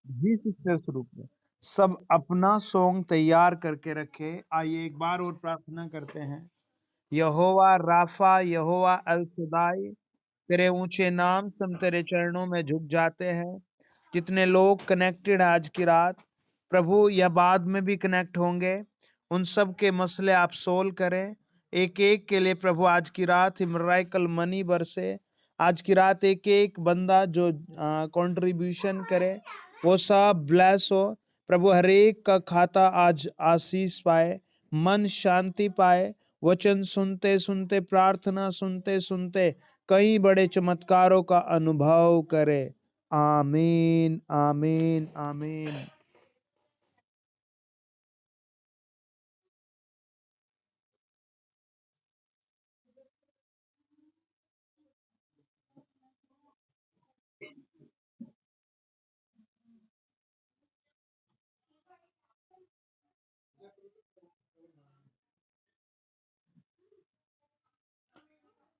जी sister स्वरूप में सब अपना सॉन्ग तैयार करके रखे। आइए एक बार और प्रार्थना करते हैं। यहोवा राफा, यहोवा अल सदाई, तेरे ऊंचे नाम से हम तेरे चरणों में झुक जाते हैं। जितने लोग कनेक्टेड आज की रात, प्रभु या बाद में भी कनेक्ट होंगे, उन सब के मसले आप सोल्व करें। एक एक के लिए प्रभु आज की रात मिराकल मनी बरसे। आज की रात एक एक बंदा जो कंट्रीब्यूशन करे वो सब ब्लेस हो। प्रभु हर एक का खाता आज आशीष पाए, मन शांति पाए। वचन सुनते सुनते, प्रार्थना सुनते सुनते कई बड़े चमत्कारों का अनुभव करे। आमीन, आमीन, आमीन।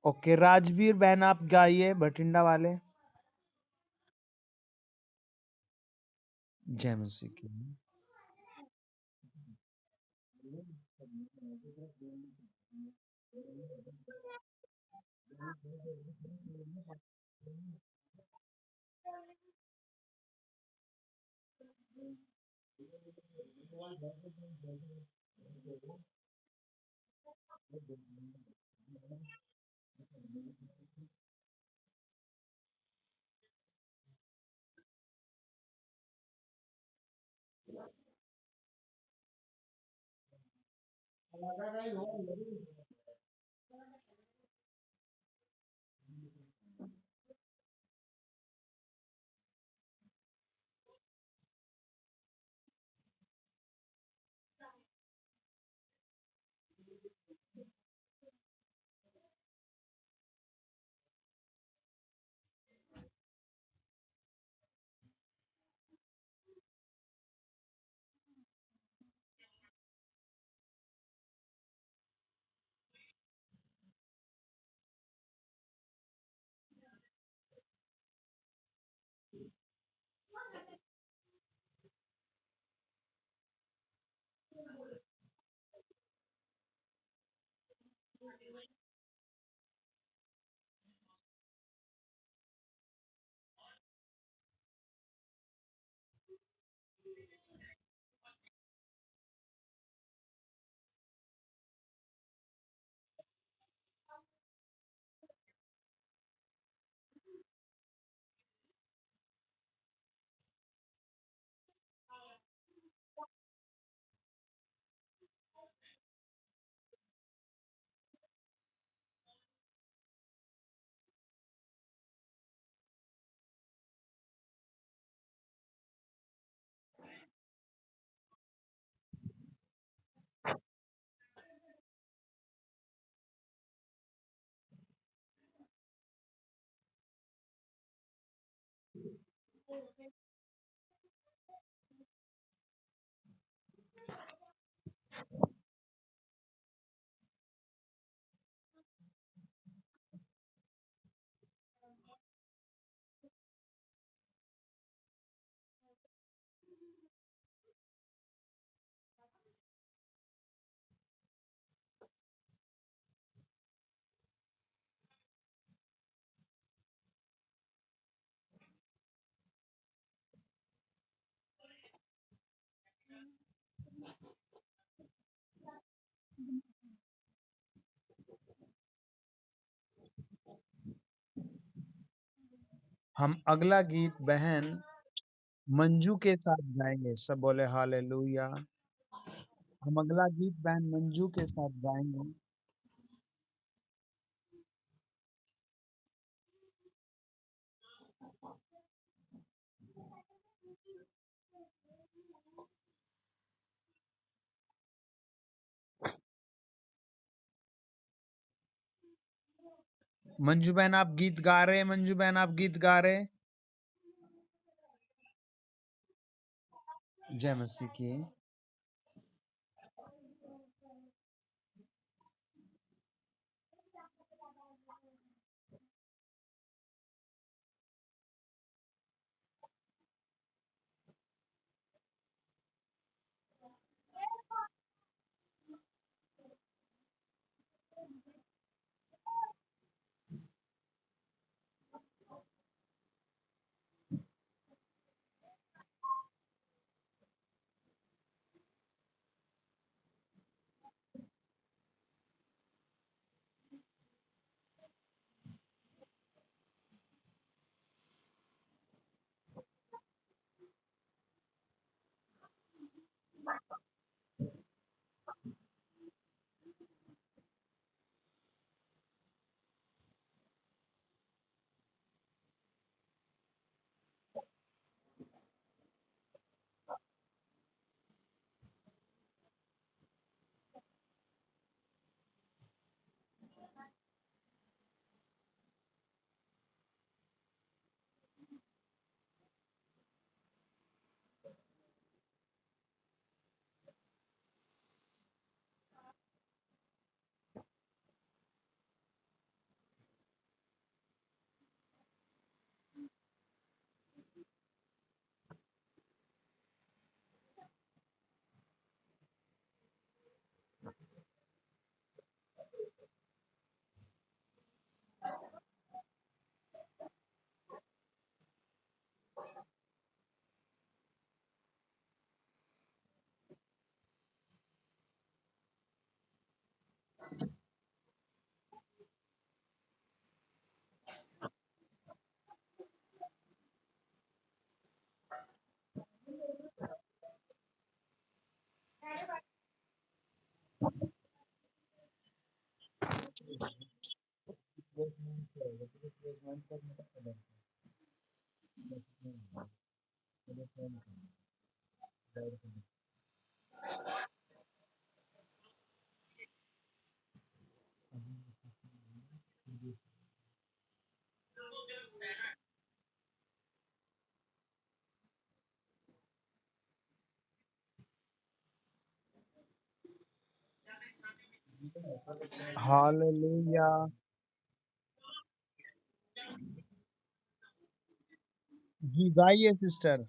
ओके राजवीर बहन आप गाइए, भटिंडा वाले। जय मसीह की। हम अगला गीत बहन मंजू के साथ गाएंगे। सब बोले हालेलुया। हम अगला गीत बहन मंजू के साथ गाएंगे। मंजू बहन आप गीत गा रहे हैं? मंजू बहन आप गीत गा रहे हैं? जय मसीह की। Hallelujah. जी गाइए सिस्टर,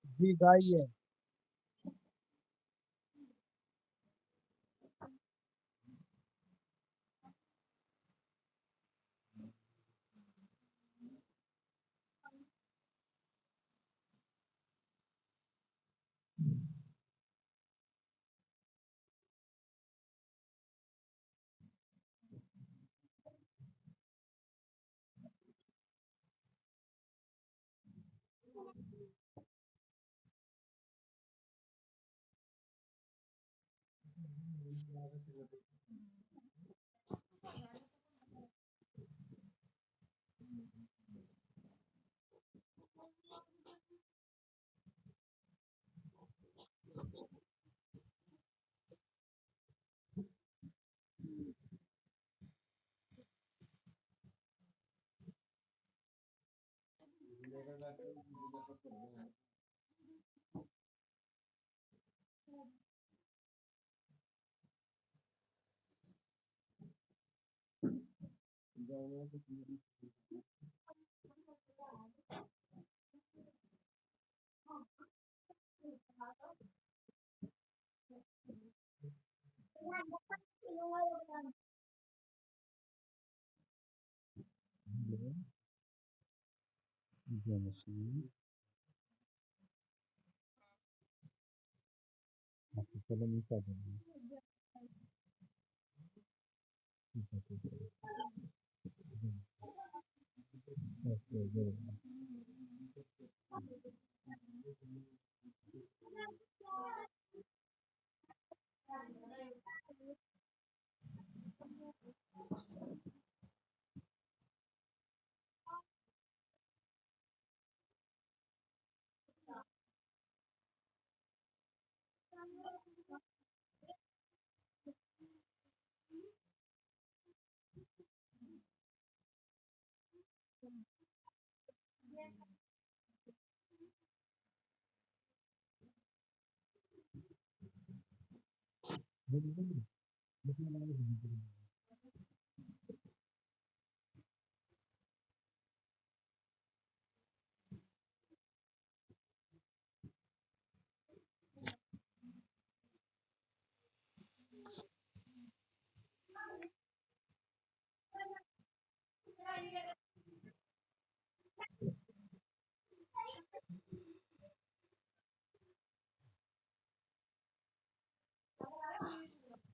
जी गाइए।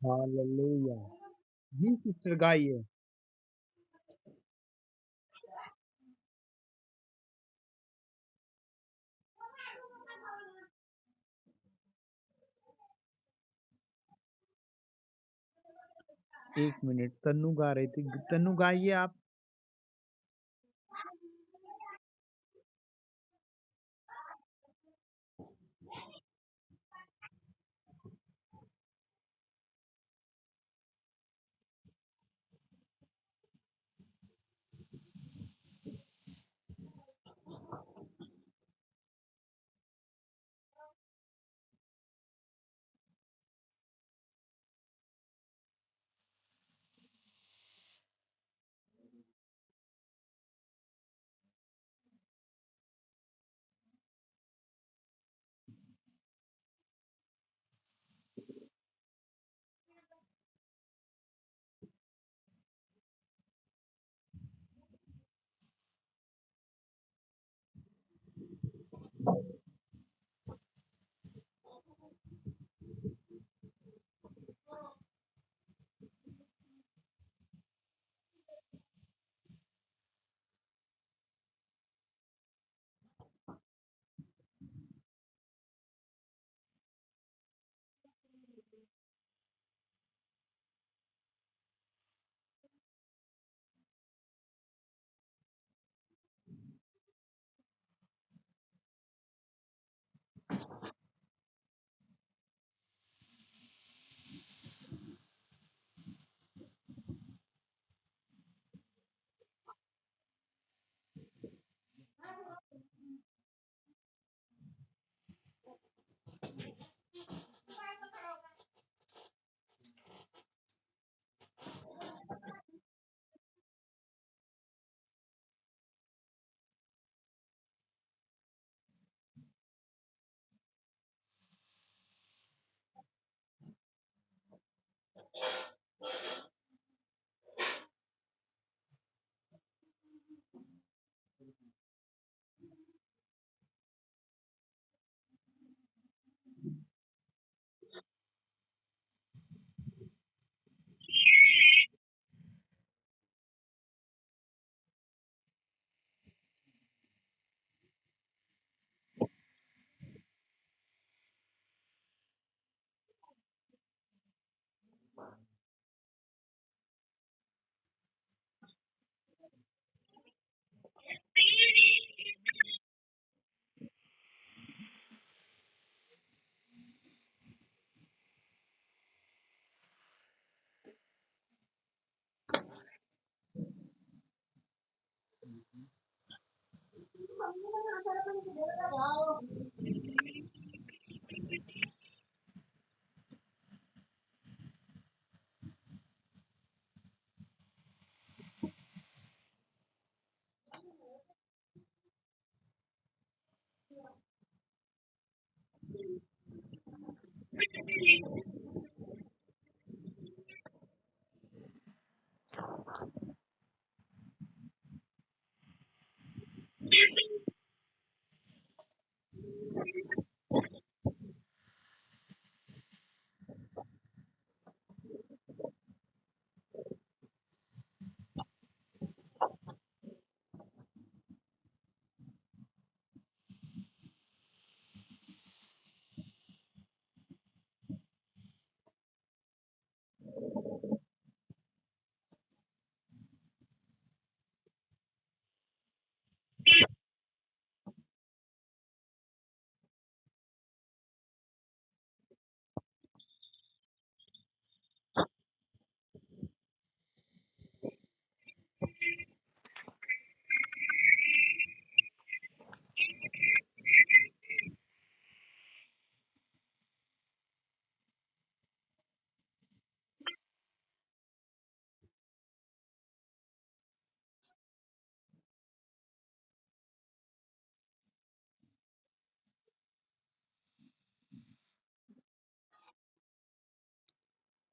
हालेलुया। जी सिस्टर गाइए। एक मिनट, तन्नू गा रही थी, तन्नू गाइए आप।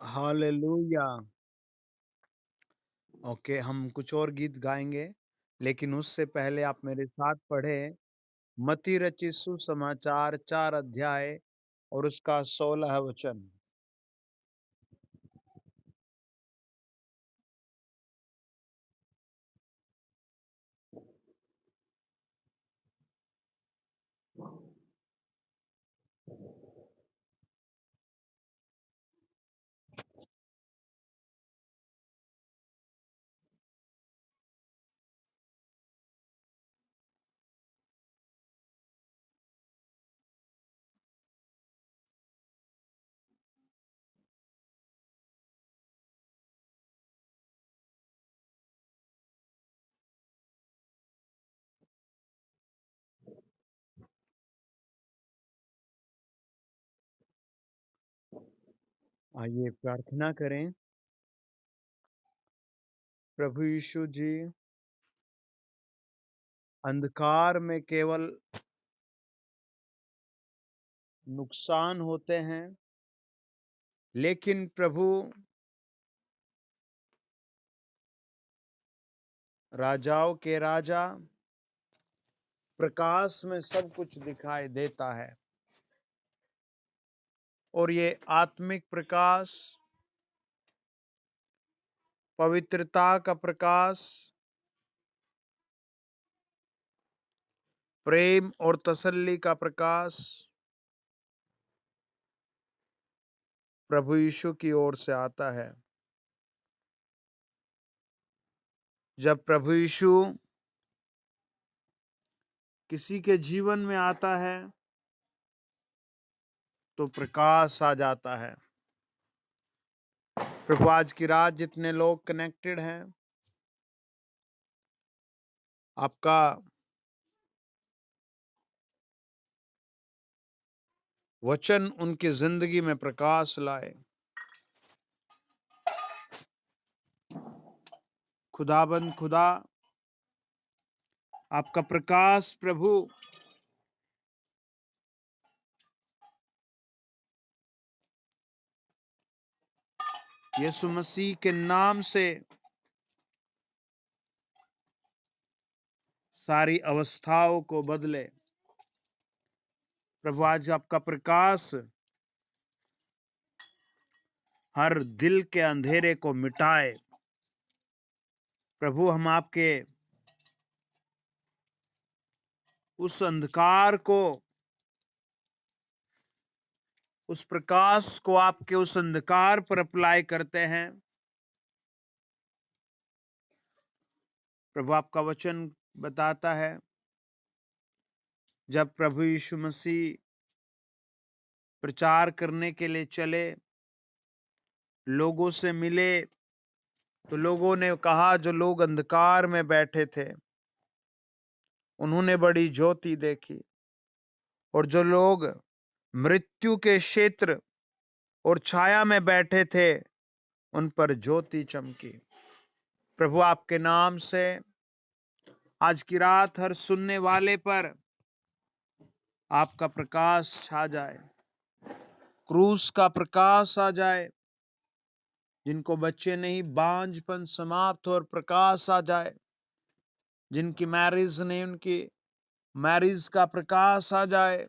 हालेलुया। ओके, हम कुछ और गीत गाएंगे, लेकिन उससे पहले आप मेरे साथ पढ़े मत्ती रचित सुसमाचार 4 अध्याय और उसका 16 वचन। आइए प्रार्थना करें। प्रभु यीशु जी, अंधकार में केवल नुकसान होते हैं, लेकिन प्रभु राजाओं के राजा, प्रकाश में सब कुछ दिखाई देता है। और ये आत्मिक प्रकाश, पवित्रता का प्रकाश, प्रेम और तसल्ली का प्रकाश प्रभु यीशु की ओर से आता है। जब प्रभु यीशु किसी के जीवन में आता है तो प्रकाश आ जाता है। प्रभु, आज की रात जितने लोग कनेक्टेड हैं, आपका वचन उनकी जिंदगी में प्रकाश लाए। खुदाबंद खुदा, आपका प्रकाश प्रभु यीशु मसीह के नाम से सारी अवस्थाओं को बदले। प्रभु आज आपका प्रकाश हर दिल के अंधेरे को मिटाए। प्रभु हम आपके उस अंधकार को, उस प्रकाश को आपके उस अंधकार पर अप्लाई करते हैं। प्रभु आपका वचन बताता है, जब प्रभु यीशु मसीह प्रचार करने के लिए चले, लोगों से मिले, तो लोगों ने कहा, जो लोग अंधकार में बैठे थे उन्होंने बड़ी ज्योति देखी, और जो लोग मृत्यु के क्षेत्र और छाया में बैठे थे उन पर ज्योति चमकी। प्रभु आपके नाम से आज की रात हर सुनने वाले पर आपका प्रकाश छा जाए, क्रूस का प्रकाश आ जाए। जिनको बच्चे नहीं, बांझपन समाप्त हो और प्रकाश आ जाए। जिनकी मैरिज नहीं, उनकी मैरिज का प्रकाश आ जाए।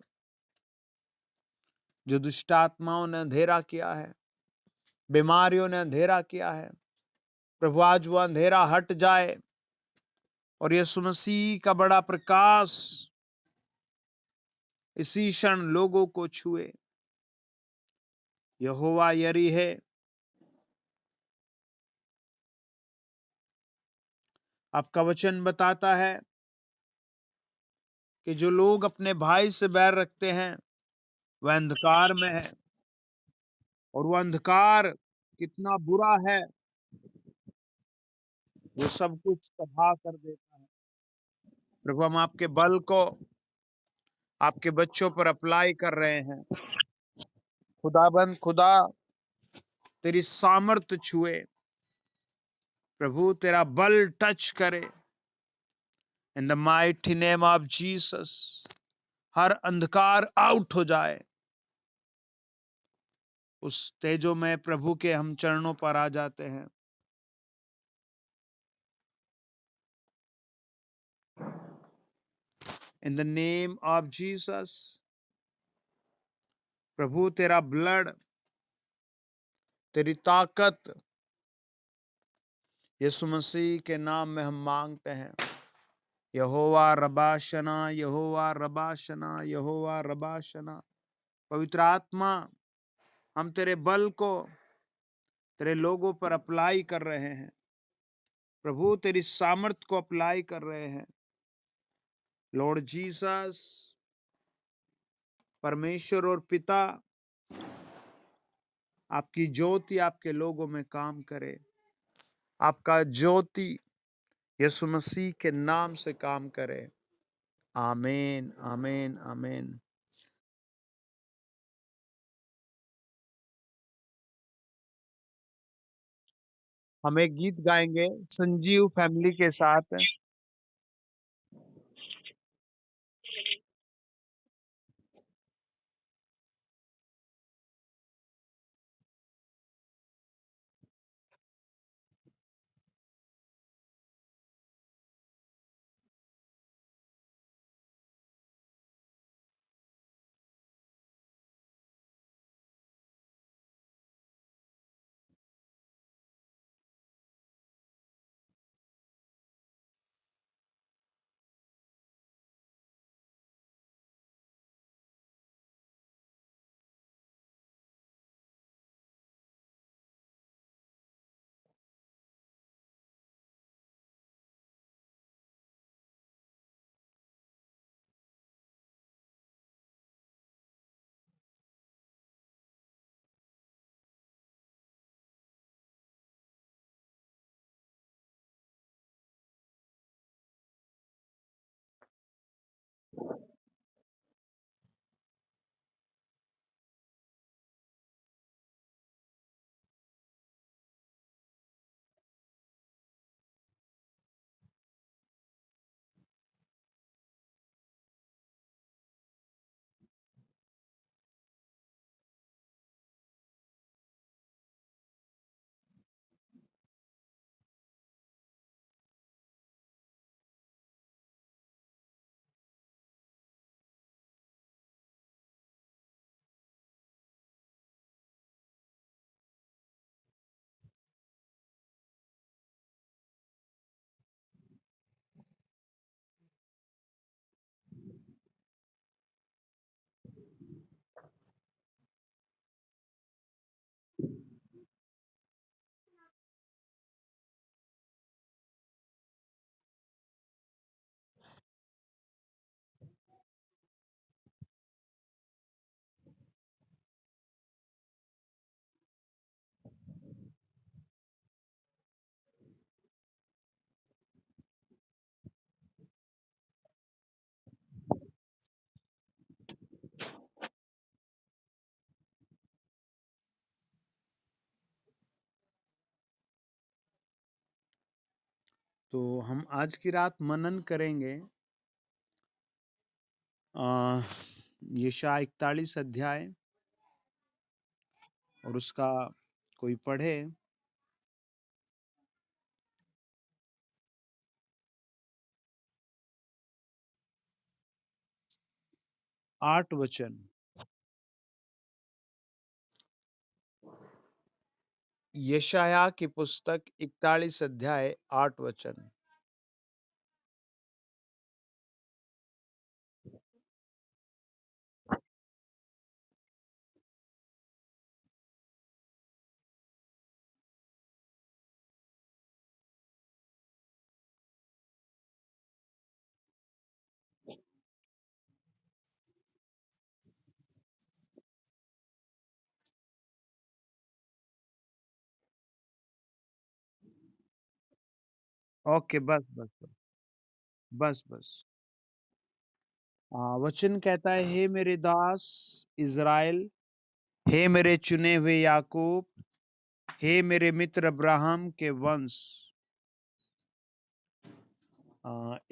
जो दुष्ट आत्माओं ने अंधेरा किया है, बीमारियों ने अंधेरा किया है, प्रभु आज वो अंधेरा हट जाए और यीशु मसीह का बड़ा प्रकाश इसी क्षण लोगों को छुए। यहोवा यरी है, आपका वचन बताता है कि जो लोग अपने भाई से बैर रखते हैं वह अंधकार में है, और वह अंधकार कितना बुरा है, वो सब कुछ तबाह कर देता है। प्रभु हम आपके बल को आपके बच्चों पर अप्लाई कर रहे हैं। खुदाबंद खुदा, तेरी सामर्थ छुए, प्रभु तेरा बल टच करे। In the mighty name of Jesus, हर अंधकार आउट हो जाए। उस तेजो में प्रभु के हम चरणों पर आ जाते हैं। In the name of Jesus, प्रभु तेरा ब्लड, तेरी ताकत यीशु मसीह के नाम में हम मांगते हैं। यहोवा रबाशना, यहोवा रबाशना, यहोवा रबाशना। पवित्र आत्मा, हम तेरे बल को तेरे लोगों पर अप्लाई कर रहे हैं। प्रभु तेरी सामर्थ को अप्लाई कर रहे हैं। लॉर्ड जीसस, परमेश्वर और पिता, आपकी ज्योति आपके लोगों में काम करे। आपका ज्योति यीशु मसीह के नाम से काम करे। आमीन, आमीन, आमीन। हम एक गीत गाएंगे संजीव फैमिली के साथ। तो हम आज की रात मनन करेंगे यशायाह 41 अध्याय और उसका कोई पढ़े 8 वचन। यशायाह की पुस्तक 41 अध्याय 8 वचन। ओके, बस बस बस बस बस। वचन कहता है, हे मेरे दास इज़राइल, हे मेरे चुने हुए याकूब, हे मेरे मित्र अब्राहम के वंश।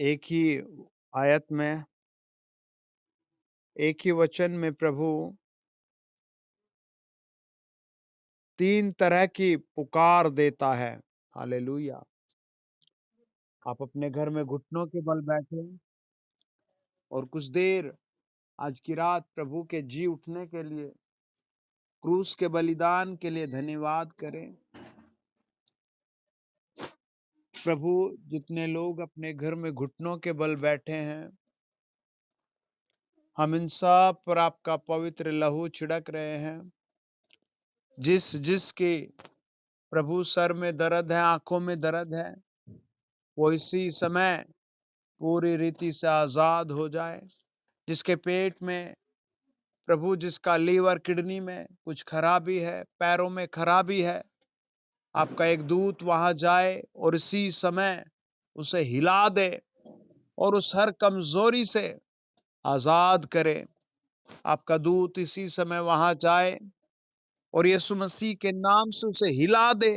एक ही आयत में, एक ही वचन में प्रभु 3 तरह की पुकार देता है। हालेलुया। आप अपने घर में घुटनों के बल बैठे और कुछ देर आज की रात प्रभु के जी उठने के लिए, क्रूस के बलिदान के लिए धन्यवाद करें। प्रभु, जितने लोग अपने घर में घुटनों के बल बैठे हैं, हम इन सब पर आपका पवित्र लहू छिड़क रहे हैं। जिसके प्रभु सर में दर्द है, आंखों में दर्द है, वो इसी समय पूरी रीति से आजाद हो जाए। जिसके पेट में प्रभु, जिसका लीवर किडनी में कुछ खराबी है, पैरों में खराबी है, आपका एक दूत वहां जाए और इसी समय उसे हिला दे और उस हर कमजोरी से आजाद करे। आपका दूत इसी समय वहां जाए और यीशु मसीह के नाम से उसे हिला दे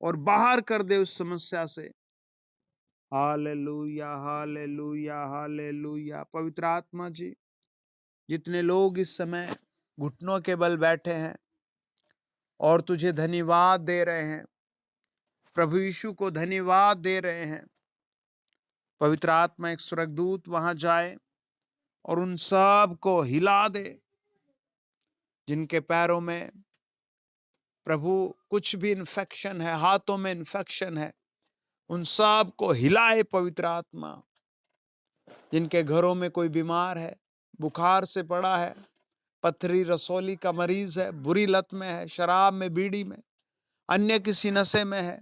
और बाहर कर दे उस समस्या से। Hallelujah, hallelujah, hallelujah. पवित्र आत्मा जी, जितने लोग इस समय घुटनों के बल बैठे हैं और तुझे धन्यवाद दे रहे हैं, प्रभु यीशु को धन्यवाद दे रहे हैं, पवित्र आत्मा एक स्वर्गदूत वहां जाए और उन सब को हिला दे जिनके पैरों में प्रभु कुछ भी इन्फेक्शन है, हाथों में इन्फेक्शन है, उन सब को हिलाए पवित्र आत्मा। जिनके घरों में कोई बीमार है, बुखार से पड़ा है, पथरी रसोली का मरीज है, बुरी लत में है, शराब में, बीड़ी में, अन्य किसी नशे में है,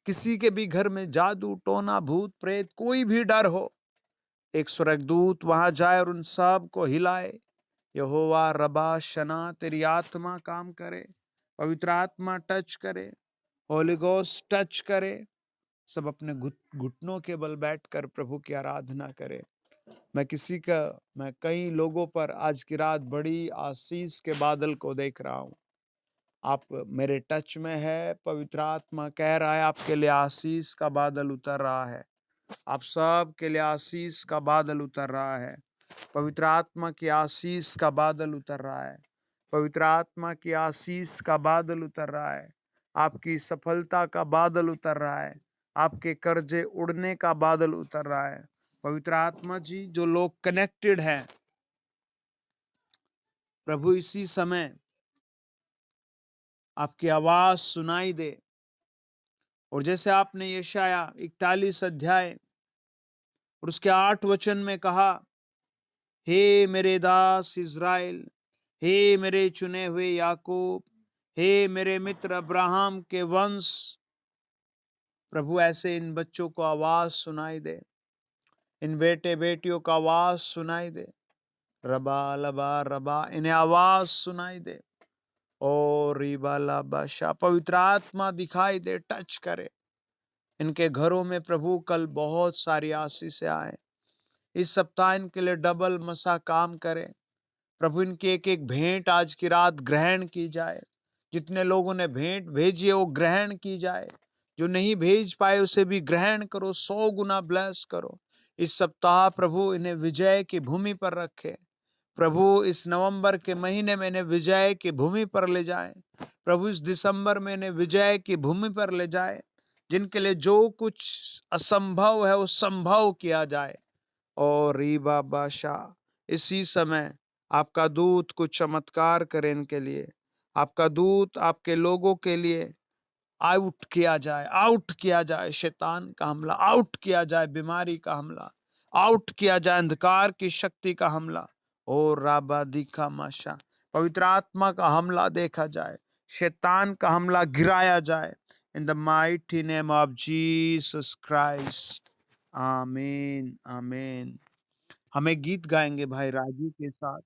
किसी के भी घर में जादू टोना भूत प्रेत कोई भी डर हो, एक स्वर्गदूत वहां जाए और उन सब को हिलाए। यहोवा रबा शना, तेरी आत्मा काम करे, पवित्र आत्मा टच करे, होली गोस्ट टच करे। सब अपने घुटनों के बल बैठकर प्रभु की आराधना करे। मैं कई लोगों पर आज की रात बड़ी आशीष के बादल को देख रहा हूं। आप मेरे टच में है, पवित्र आत्मा कह रहा है आपके लिए आशीष का बादल उतर रहा है। आप सब के लिए आशीष का बादल उतर रहा है। पवित्र आत्मा की आशीष का बादल उतर रहा है। पवित्र आत्मा की आशीष का बादल उतर रहा है। आपकी सफलता का बादल उतर रहा है। आपके कर्जे उड़ने का बादल उतर रहा है। पवित्र आत्मा जी, जो लोग कनेक्टेड हैं, प्रभु इसी समय आपकी आवाज सुनाई दे। और जैसे आपने यशायाह 41 अध्याय और उसके 8 वचन में कहा, हे मेरे दास इज़राइल, हे मेरे चुने हुए याकूब, हे मेरे मित्र अब्राहम के वंश, प्रभु ऐसे इन बच्चों को आवाज सुनाई दे, इन बेटे बेटियों का आवाज सुनाई दे। रबा लबा रबा, इन्हें आवाज सुनाई दे। ओ रिबा लबा शा, पवित्र आत्मा दिखाई दे, टच करे इनके घरों में। प्रभु कल बहुत सारी आशीषें आए, इस सप्ताह इनके लिए डबल मसा काम करे। प्रभु इनकी एक एक भेंट आज की रात ग्रहण की जाए। जितने लोगों ने भेंट भेजी है वो ग्रहण की जाए। जो नहीं भेज पाए उसे भी ग्रहण करो, 100 गुना ब्लेस करो। इस सप्ताह प्रभु इन्हें विजय की भूमि पर रखे। प्रभु इस नवंबर के महीने में इन्हें विजय की भूमि पर ले जाए। प्रभु इस दिसंबर में इन्हें विजय की भूमि पर ले जाए। जिनके लिए जो कुछ असंभव है वो संभव किया जाए। और रीबा बादशाह इसी समय आपका दूत कुछ चमत्कार करे इनके लिए। आपका दूत आपके लोगों के लिए आउट किया जाए शैतान का हमला, आउट किया जाए बीमारी का हमला, आउट किया जाए अंधकार की शक्ति का हमला। और राबा दिखा माशा पवित्र आत्मा का हमला देखा जाए, शैतान का हमला गिराया जाए। इन the mighty name of Jesus Christ, आमीन आमीन। हमें गीत गाएंगे भाई राजू के साथ।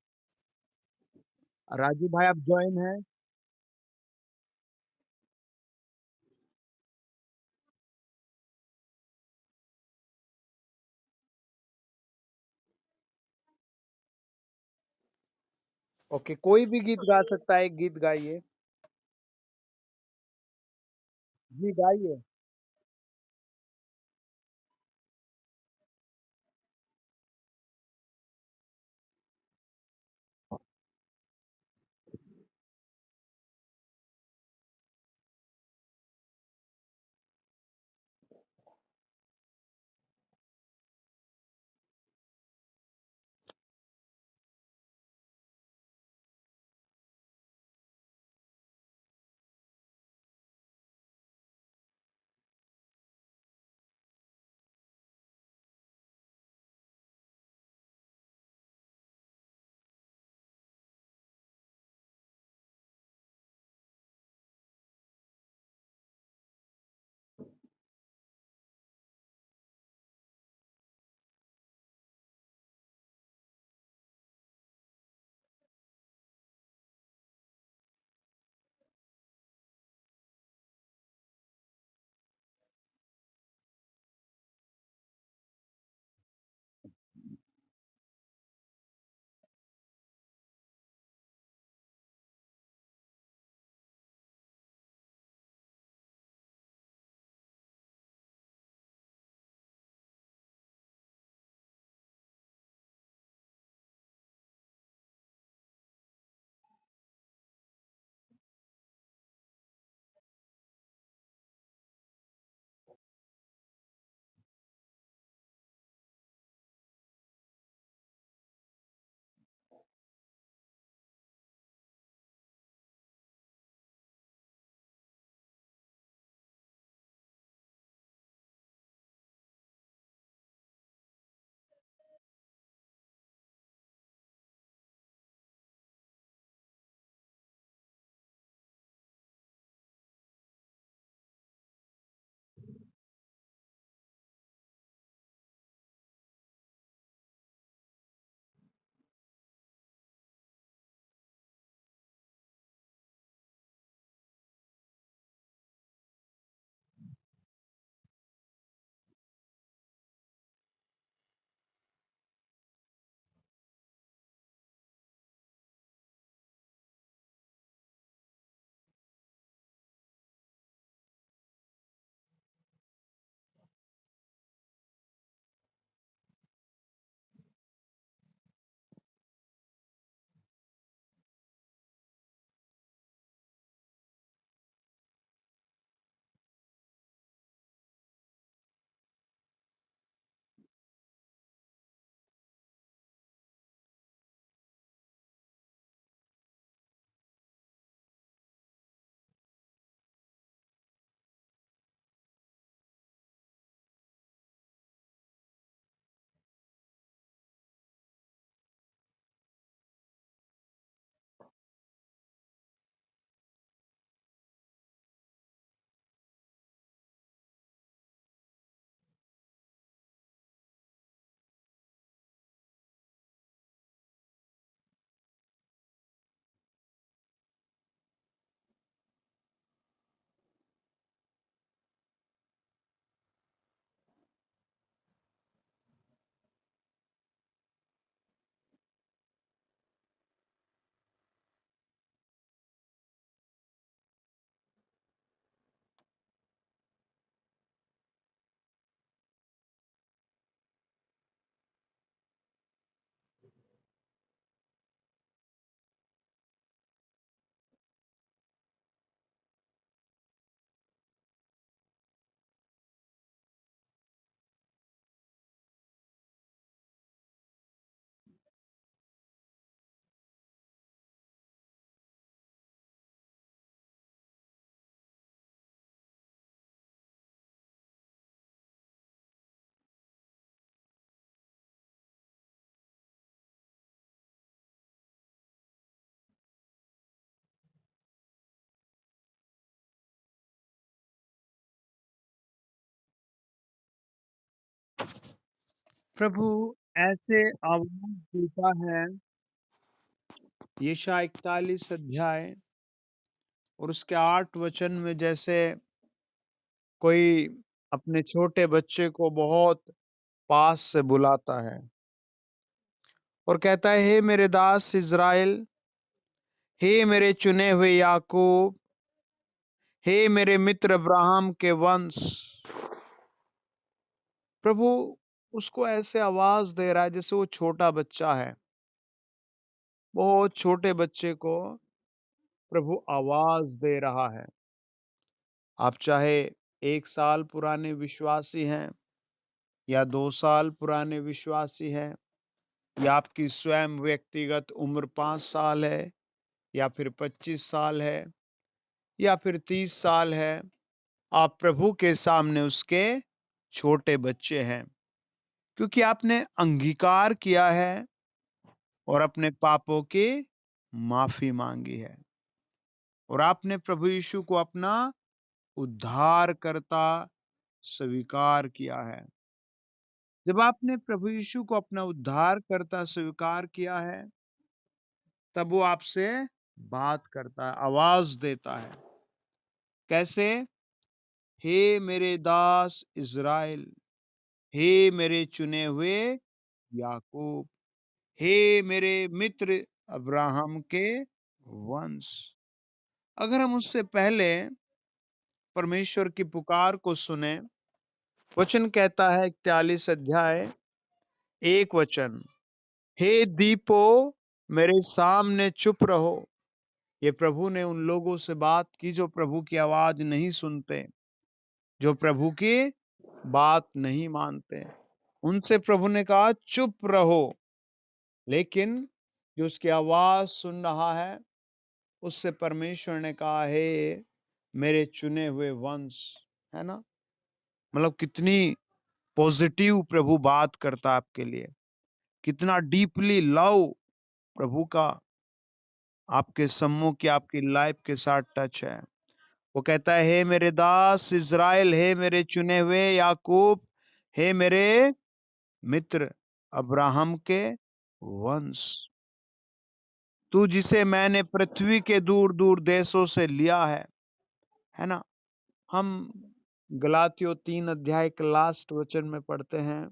राजू भाई आप ज्वाइन है? ओके, कोई भी गीत गा सकता है, एक गीत गाइए। जी गाइए। प्रभु ऐसे आवाज देता है, यशायाह 41 अध्याय और उसके 8 वचन में, जैसे कोई अपने छोटे बच्चे को बहुत पास से बुलाता है और कहता है, हे मेरे दास इज़राइल, हे मेरे चुने हुए याकूब, हे मेरे मित्र अब्राहम के वंश। प्रभु उसको ऐसे आवाज दे रहा है जैसे वो छोटा बच्चा है। बहुत छोटे बच्चे को प्रभु आवाज दे रहा है। आप चाहे 1 साल पुराने विश्वासी हैं या 2 साल पुराने विश्वासी हैं, या आपकी स्वयं व्यक्तिगत उम्र 5 साल है या फिर 25 साल है या फिर 30 साल है, आप प्रभु के सामने उसके छोटे बच्चे हैं, क्योंकि आपने अंगीकार किया है और अपने पापों की माफी मांगी है और आपने प्रभु यीशु को अपना उद्धारकर्ता स्वीकार किया है। जब आपने प्रभु यीशु को अपना उद्धारकर्ता स्वीकार किया है, तब वो आपसे बात करता है, आवाज देता है। कैसे? हे मेरे दास इज़राइल, हे मेरे चुने हुए याकूब, हे मेरे मित्र अब्राहम के वंश। अगर हम उससे पहले परमेश्वर की पुकार को सुने, वचन कहता है 41 अध्याय 1 वचन, हे दीपो मेरे सामने चुप रहो। ये प्रभु ने उन लोगों से बात की जो प्रभु की आवाज नहीं सुनते, जो प्रभु की बात नहीं मानते। उनसे प्रभु ने कहा चुप रहो, लेकिन जो उसकी आवाज सुन रहा है, उससे परमेश्वर ने कहा, हे मेरे चुने हुए वंश। है ना? मतलब कितनी पॉजिटिव प्रभु बात करता है आपके लिए, कितना डीपली लव प्रभु का आपके सम्मुख की आपकी लाइफ के साथ टच है। वो कहता है, हे मेरे दास इज़राइल, हे मेरे चुने हुए याकूब, हे मेरे मित्र अब्राहम के वंश, तू जिसे मैंने पृथ्वी के दूर दूर देशों से लिया है ना? हम गलातियों 3 अध्याय के लास्ट वचन में पढ़ते हैं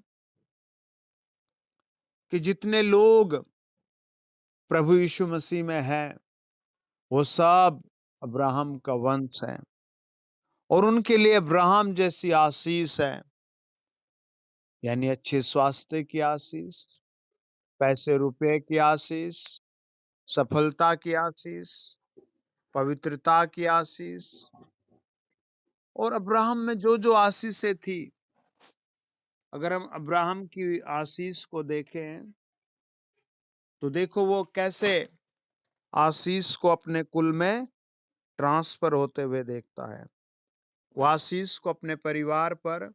कि जितने लोग प्रभु यीशु मसीह में हैं, वो सब अब्राहम का वंश है और उनके लिए अब्राहम जैसी आशीष है, यानी अच्छे स्वास्थ्य की आशीष, पैसे रुपए की आशीष, सफलता की आशीष, पवित्रता की आशीष। और अब्राहम में जो जो आशीषें थी, अगर हम अब्राहम की आशीष को देखें तो देखो वो कैसे आशीष को अपने कुल में ट्रांसफर होते हुए देखता है। वो आशीष को अपने परिवार पर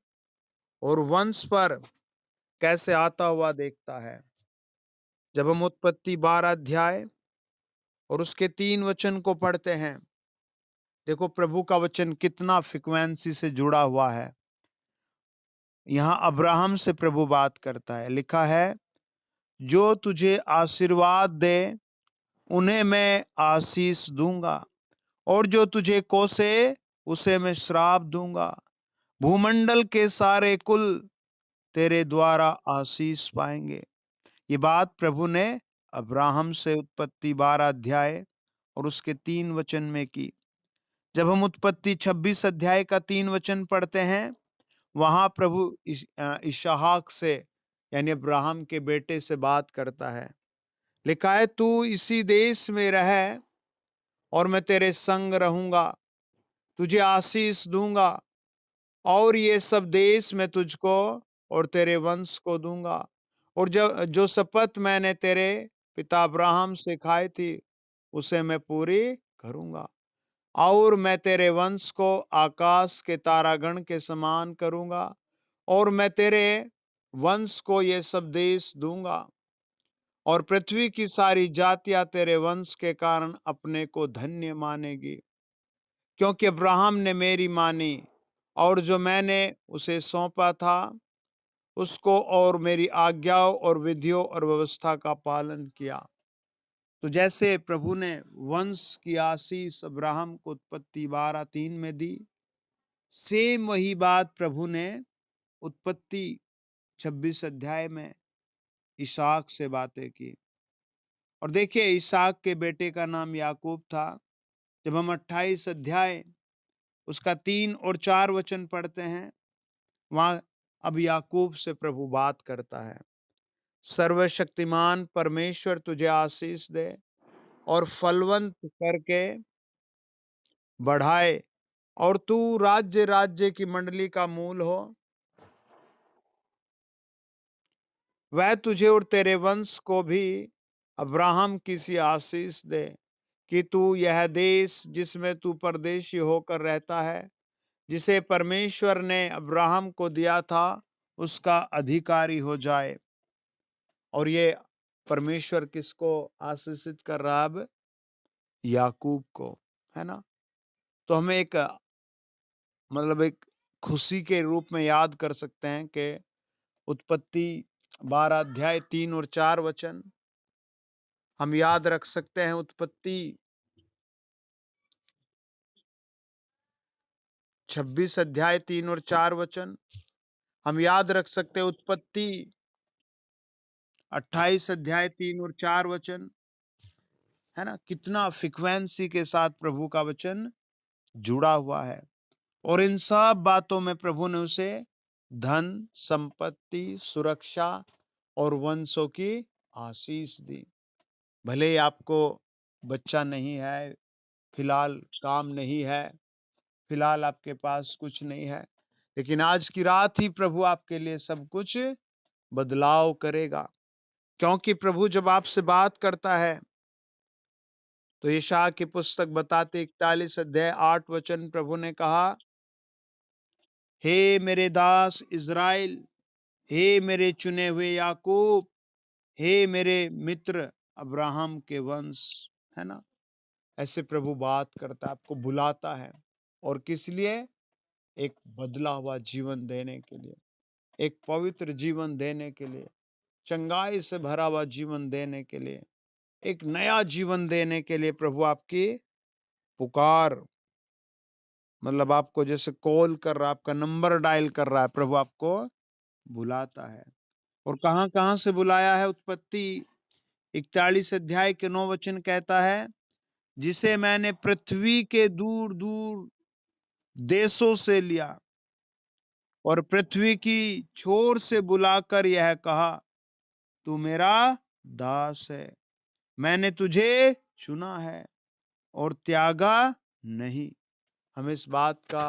और वंश पर कैसे आता हुआ देखता है। जब हम उत्पत्ति 12 अध्याय और उसके 3 वचन को पढ़ते हैं, देखो प्रभु का वचन कितना फ्रीक्वेंसी से जुड़ा हुआ है। यहाँ अब्राहम से प्रभु बात करता है, लिखा है, जो तुझे आशीर्वाद दे उन्हें मैं आशीष दूंगा और जो तुझे कोसे उसे मैं श्राप दूंगा। भूमंडल के सारे कुल तेरे द्वारा आशीष पाएंगे। ये बात प्रभु ने अब्राहम से उत्पत्ति 12 अध्याय और उसके 3 वचन में की। जब हम उत्पत्ति 26 अध्याय का 3 वचन पढ़ते हैं, वहां प्रभु इसहाक से यानी अब्राहम के बेटे से बात करता है। लिखा है, तू इसी देश में रह और मैं तेरे संग रहूंगा, तुझे आशीष दूंगा और ये सब देश मैं तुझको और तेरे वंश को दूंगा, और जो शपथ मैंने तेरे पिता अब्राहम से खाई थी उसे मैं पूरी करूंगा, और मैं तेरे वंश को आकाश के तारागण के समान करूंगा और मैं तेरे वंश को ये सब देश दूंगा और पृथ्वी की सारी जातियां तेरे वंश के कारण अपने को धन्य मानेगी, क्योंकि अब्राहम ने मेरी मानी और जो मैंने उसे सौंपा था उसको और मेरी आज्ञाओं और विधियों और व्यवस्था का पालन किया। तो जैसे प्रभु ने वंश की आशीष अब्राहम को उत्पत्ति 12:3 में दी, सेम वही बात प्रभु ने उत्पत्ति 26 अध्याय में इसहाक से बातें की। और देखिए, इसहाक के बेटे का नाम याकूब था। जब हम 28 अध्याय उसका 3 और 4 वचन पढ़ते हैं, वहां अब याकूब से प्रभु बात करता है। सर्वशक्तिमान परमेश्वर तुझे आशीष दे और फलवंत करके बढ़ाए, और तू राज्य राज्य की मंडली का मूल हो। वह तुझे और तेरे वंश को भी अब्राहम की सी आशीष दे कि तू यह देश जिसमें तू परदेशी होकर रहता है, जिसे परमेश्वर ने अब्राहम को दिया था, उसका अधिकारी हो जाए। और ये परमेश्वर किसको आशीषित कर रहा है अब? याकूब को, है ना। तो हमें एक मतलब एक खुशी के रूप में याद कर सकते हैं कि उत्पत्ति 12 अध्याय 3 और 4 वचन हम याद रख सकते हैं। उत्पत्ति 26 अध्याय 3 और 4 वचन हम याद रख सकते हैं। उत्पत्ति 28 अध्याय 3 और 4 वचन, है ना। कितना फ्रीक्वेंसी के साथ प्रभु का वचन जुड़ा हुआ है। और इन सब बातों में प्रभु ने उसे धन, संपत्ति, सुरक्षा और वंशों की आशीष दी। भले ही आपको बच्चा नहीं है, फिलहाल काम नहीं है, फिलहाल आपके पास कुछ नहीं है, लेकिन आज की रात ही प्रभु आपके लिए सब कुछ बदलाव करेगा। क्योंकि प्रभु जब आपसे बात करता है तो यशायाह की पुस्तक बताते 41 अध्याय 8 वचन प्रभु ने कहा, हे मेरे दास इज़राइल, हे मेरे चुने हुए याकूब, हे मेरे मित्र अब्राहम के वंश, है ना। ऐसे प्रभु बात करता है, आपको बुलाता है। और किस लिए? एक बदला हुआ जीवन देने के लिए, एक पवित्र जीवन देने के लिए, चंगाई से भरा हुआ जीवन देने के लिए, एक नया जीवन देने के लिए प्रभु आपकी पुकार, मतलब आपको जैसे कॉल कर रहा है, आपका नंबर डायल कर रहा है, प्रभु आपको बुलाता है। और कहां कहां से बुलाया है? उत्पत्ति 41 अध्याय के 9 वचन कहता है, जिसे मैंने पृथ्वी के दूर दूर देशों से लिया और पृथ्वी की छोर से बुलाकर यह कहा, तू मेरा दास है, मैंने तुझे चुना है और त्यागा नहीं। हमें इस बात का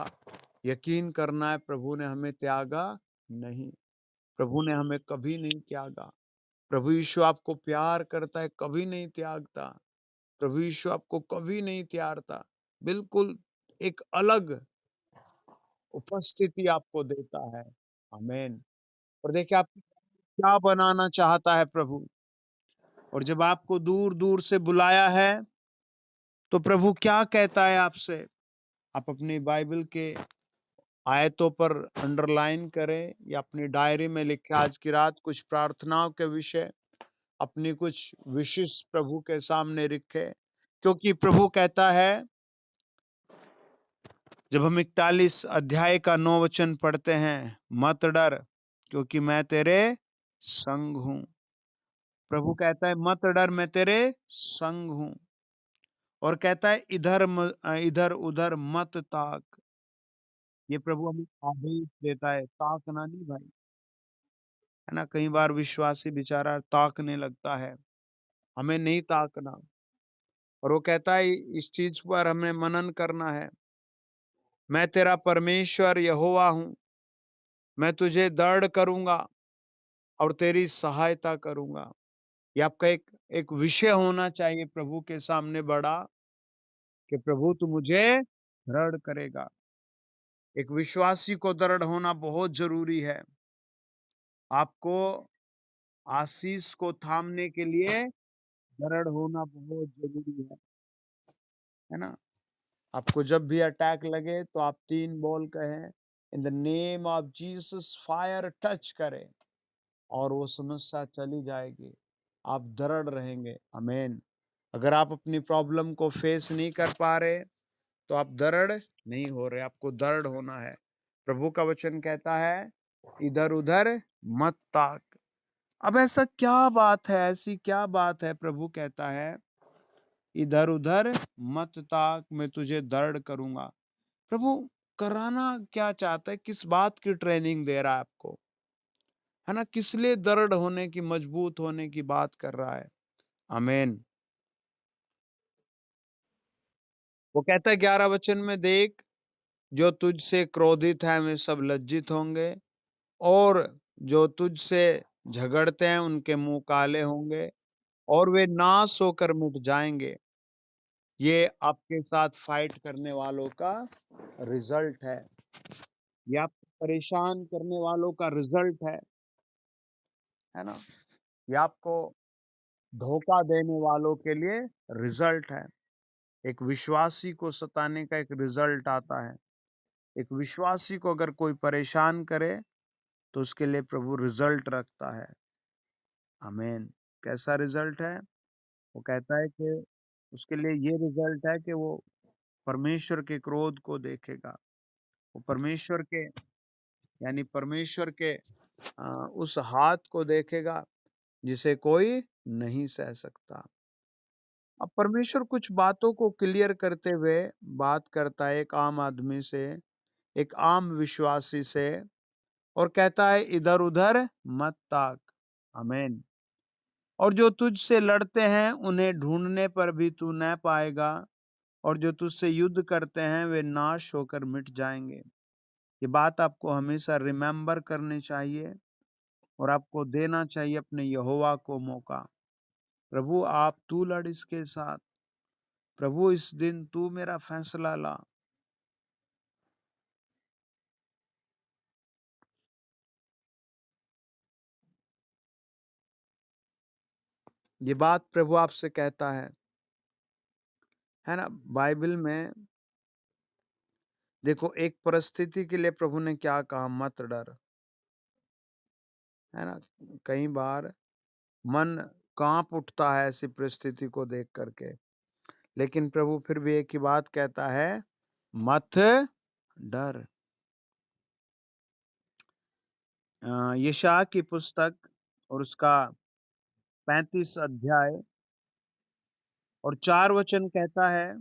यकीन करना है, प्रभु ने हमें त्यागा नहीं। प्रभु ने हमें कभी नहीं त्यागा। प्रभु यीशु आपको प्यार करता है, कभी नहीं त्यागता। प्रभु यीशु आपको कभी नहीं त्यागता। बिल्कुल एक अलग उपस्थिति आपको देता है। आमीन। और देखिए, आप क्या बनाना चाहता है प्रभु। और जब आपको दूर दूर से बुलाया है तो प्रभु क्या कहता है आपसे? आप अपनी बाइबल के आयतों पर अंडरलाइन करें या अपनी डायरी में लिखें आज की रात कुछ प्रार्थनाओं के विषय, अपनी कुछ विशेष प्रभु के सामने रखें। क्योंकि प्रभु कहता है, जब हम 41 अध्याय का 9 वचन पढ़ते हैं, मत डर क्योंकि मैं तेरे संग हूं। प्रभु कहता है मत डर, मैं तेरे संग हूं। और कहता है इधर उधर मत ताक। ये प्रभु हमें आदेश देता है, ताकना नहीं भाई, है ना। कई बार विश्वासी बेचारा ताकने लगता है, हमें नहीं ताकना। और वो कहता है इस चीज पर हमें मनन करना है। मैं तेरा परमेश्वर यहोवा हूं, मैं तुझे दृढ़ करूंगा और तेरी सहायता करूंगा। ये आपका एक एक विषय होना चाहिए प्रभु के सामने बड़ा, कि प्रभु तू मुझे दृढ़ करेगा। एक विश्वासी को दृढ़ होना बहुत जरूरी है। आपको आशीष को थामने के लिए दृढ़ होना बहुत जरूरी है ना। आपको जब भी अटैक लगे तो आप 3 बोल कहें, इन the name of Jesus fire touch करे और वो समस्या चली जाएगी। आप दृढ़ रहेंगे। आमीन। अगर आप अपनी प्रॉब्लम को फेस नहीं कर पा रहे तो आप दृढ़ नहीं हो रहे, आपको दृढ़ होना है। प्रभु का वचन कहता है इधर उधर मत ताक। अब ऐसा क्या बात है, ऐसी क्या बात है? प्रभु कहता है इधर उधर मत ताक, मैं तुझे दृढ़ करूंगा। प्रभु कराना क्या चाहता है? किस बात की ट्रेनिंग दे रहा है आपको? है ना, किस लिए दृढ़ होने की, मजबूत होने की बात कर रहा है? आमीन। वो कहता है 11 वचन में, देख जो तुझसे क्रोधित है वे सब लज्जित होंगे और जो तुझसे झगड़ते हैं उनके मुंह काले होंगे और वे नाश होकर मिट जाएंगे। ये आपके साथ फाइट करने वालों का रिजल्ट है। ये आपको परेशान करने वालों का रिजल्ट है ना। ये आपको धोखा देने वालों के लिए रिजल्ट है। एक विश्वासी को सताने का एक रिजल्ट आता है। एक विश्वासी को अगर कोई परेशान करे तो उसके लिए प्रभु रिजल्ट रखता है। आमीन। कैसा रिजल्ट है? वो कहता है कि उसके लिए ये रिजल्ट है कि वो परमेश्वर के क्रोध को देखेगा। वो परमेश्वर के, यानी परमेश्वर के उस हाथ को देखेगा जिसे कोई नहीं सह सकता। अब परमेश्वर कुछ बातों को क्लियर करते हुए बात करता है एक आम आदमी से, एक आम विश्वासी से, और कहता है इधर उधर मत ताक। आमीन। और जो तुझसे लड़ते हैं उन्हें ढूंढने पर भी तू न पाएगा और जो तुझसे युद्ध करते हैं वे नाश होकर मिट जाएंगे। ये बात आपको हमेशा रिमेम्बर करनी चाहिए और आपको देना चाहिए अपने यहोवा को मौका। प्रभु आप तू लड़ इसके साथ, प्रभु इस दिन तू मेरा फैसला ला। ये बात प्रभु आपसे कहता है ना। बाइबल में देखो एक परिस्थिति के लिए प्रभु ने क्या कहा, मत डर। है ना, कई बार मन कांप उठता है ऐसी परिस्थिति को देख करके, लेकिन प्रभु फिर भी एक ही बात कहता है, मत डर। यशायाह की पुस्तक और उसका 35 अध्याय और 4 वचन कहता है,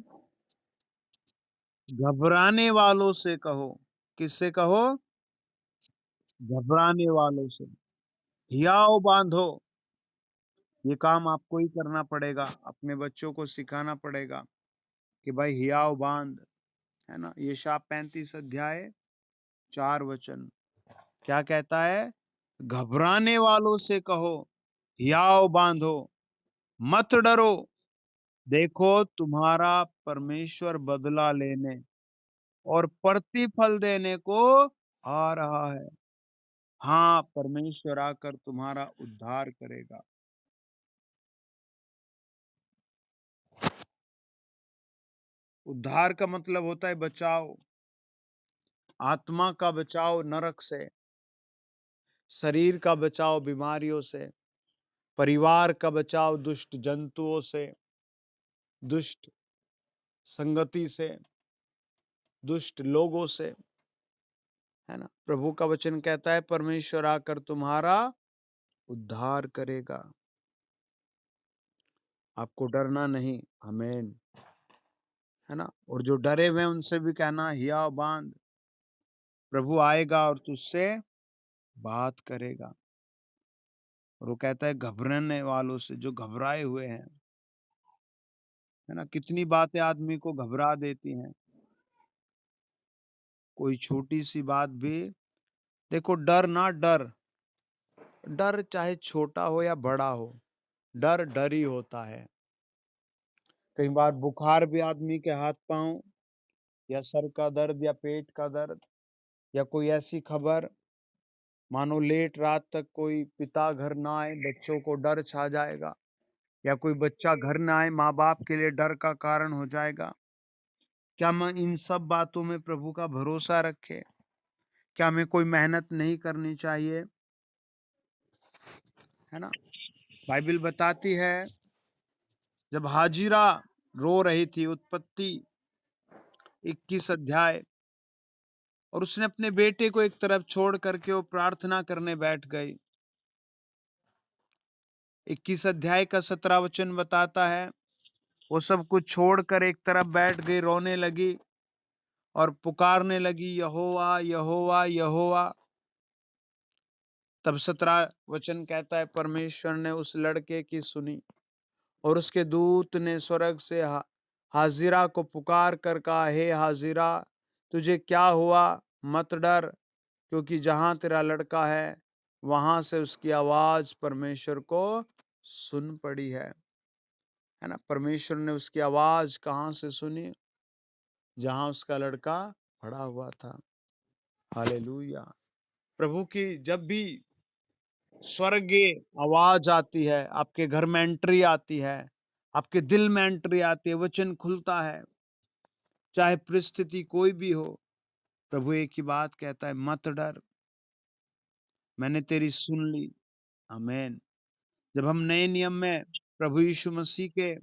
घबराने वालों से कहो। किससे कहो? घबराने वालों से। हियाव बांधो। ये काम आपको ही करना पड़ेगा, अपने बच्चों को सिखाना पड़ेगा कि भाई हियाव बांध। है ना, यशायाह 35 अध्याय 4 वचन क्या कहता है? घबराने वालों से कहो हियाव बांधो, मत डरो, देखो तुम्हारा परमेश्वर बदला लेने और प्रतिफल देने को आ रहा है। हाँ, परमेश्वर आकर तुम्हारा उद्धार करेगा। उद्धार का मतलब होता है बचाव, आत्मा का बचाव नरक से, शरीर का बचाव बीमारियों से, परिवार का बचाव दुष्ट जंतुओं से, दुष्ट संगति से, दुष्ट लोगों से। है ना, प्रभु का वचन कहता है परमेश्वर आकर तुम्हारा उद्धार करेगा। आपको डरना नहीं। आमीन। है ना, और जो डरे हुए उनसे भी कहना हिया बांध, प्रभु आएगा और तुझसे बात करेगा। और वो कहता है घबराने वालों से, जो घबराए हुए हैं। है ना, कितनी बातें आदमी को घबरा देती हैं। कोई छोटी सी बात भी, देखो डर ना डर, डर चाहे छोटा हो या बड़ा हो, डर डर ही होता है। कई बार बुखार भी आदमी के हाथ पांव या सर का दर्द या पेट का दर्द या कोई ऐसी खबर, मानो लेट रात तक कोई पिता घर ना आए, बच्चों को डर छा जाएगा, या कोई बच्चा घर ना आए, माँ बाप के लिए डर का कारण हो जाएगा। क्या मैं इन सब बातों में प्रभु का भरोसा रखे? क्या हमें कोई मेहनत नहीं करनी चाहिए? है ना? बाइबल बताती है जब हाजिरा रो रही थी, उत्पत्ति 21 अध्याय, और उसने अपने बेटे को एक तरफ छोड़ करके वो प्रार्थना करने बैठ गई। 21 अध्याय का 17 वचन बताता है वो सब कुछ छोड़कर एक तरफ बैठ गई, रोने लगी और पुकारने लगी, यहोवा यहोवा यहोवा। तब 17 वचन कहता है परमेश्वर ने उस लड़के की सुनी और उसके दूत ने स्वर्ग से हाजिरा को पुकार कर कहा, हे हाजिरा, तुझे क्या हुआ? मत डर, क्योंकि जहां तेरा लड़का है वहां से उसकी आवाज परमेश्वर को सुन पड़ी है ना? परमेश्वर ने उसकी आवाज कहां से सुनी? जहां उसका लड़का पड़ा हुआ था। हालेलुया। प्रभु की जब भी स्वर्गीय आवाज आती है, आपके घर में एंट्री आती है, आपके दिल में एंट्री आती है, वचन खुलता है, चाहे परिस्थिति कोई भी हो, प्रभु एक ही बात कहता है, मत डर, मैंने तेरी सुन ली। आमीन। जब हम नए नियम में प्रभु यीशु मसीह के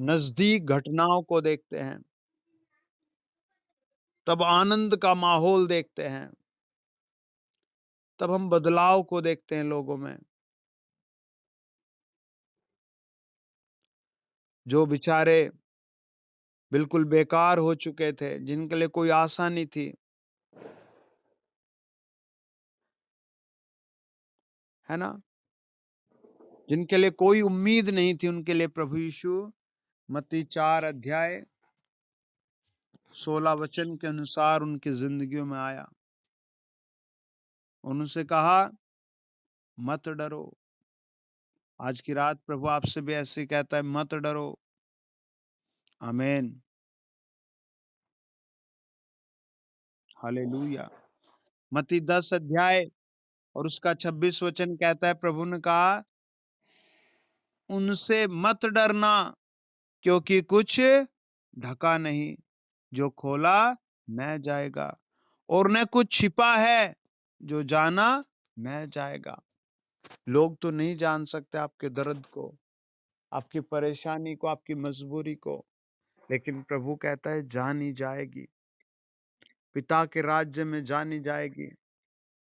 नजदीक घटनाओं को देखते हैं, तब आनंद का माहौल देखते हैं, तब हम बदलाव को देखते हैं लोगों में। जो बेचारे बिल्कुल बेकार हो चुके थे, जिनके लिए कोई आशा नहीं थी, है ना, जिनके लिए कोई उम्मीद नहीं थी, उनके लिए प्रभु यीशु मत्ती 4 अध्याय 16 वचन के अनुसार उनकी जिंदगियों में आया। उनसे कहा, मत डरो। आज की रात प्रभु आपसे भी ऐसे कहता है, मत डरो। आमीन। हालेलुया। मत्ती 10 अध्याय और उसका 26 वचन कहता है, प्रभु ने कहा, उनसे मत डरना, क्योंकि कुछ ढका नहीं जो खोला न जाएगा, और न कुछ छिपा है जो जाना न जाएगा। लोग तो नहीं जान सकते आपके दर्द को, आपकी परेशानी को, आपकी मजबूरी को, लेकिन प्रभु कहता है जानी जाएगी। पिता के राज्य में जानी जाएगी।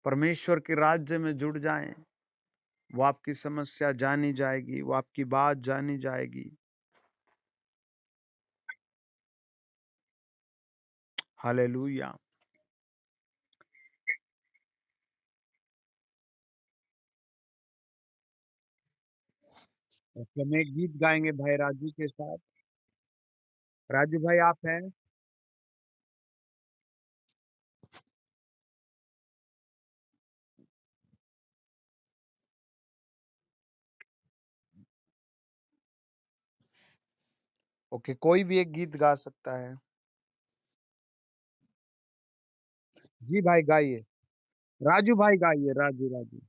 परमेश्वर के राज्य में जुड़ जाएं, वो आपकी समस्या जानी जाएगी, वो आपकी बात जानी जाएगी। हालेलुया। तो हम एक गीत गाएंगे भाई राजू के साथ। राजू भाई आप हैं? ओके, कोई भी एक गीत गा सकता है। जी भाई गाइए। राजू भाई गाइए, राजू राजू।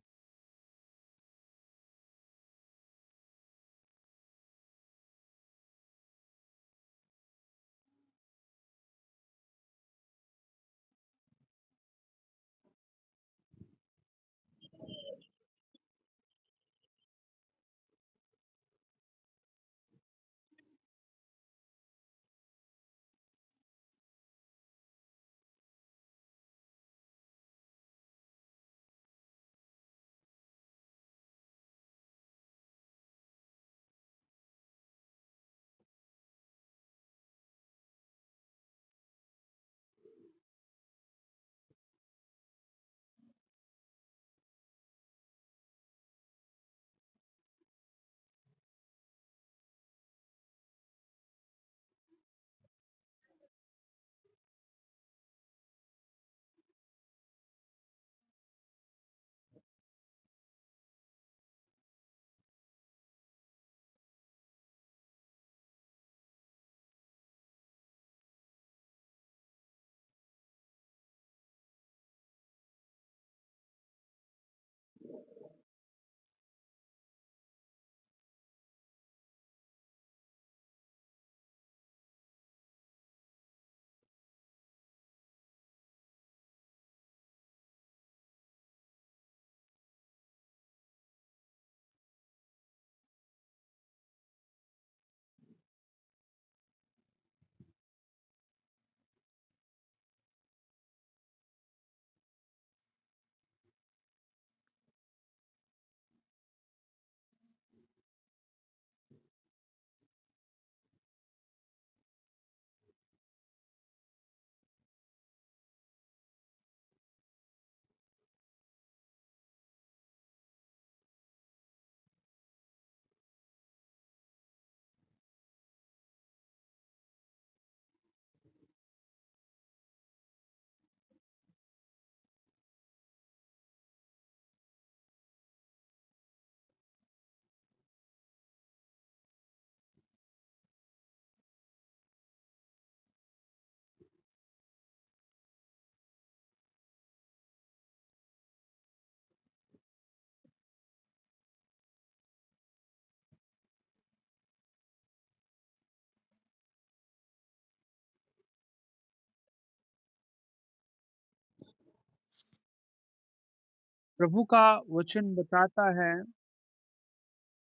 प्रभु का वचन बताता है,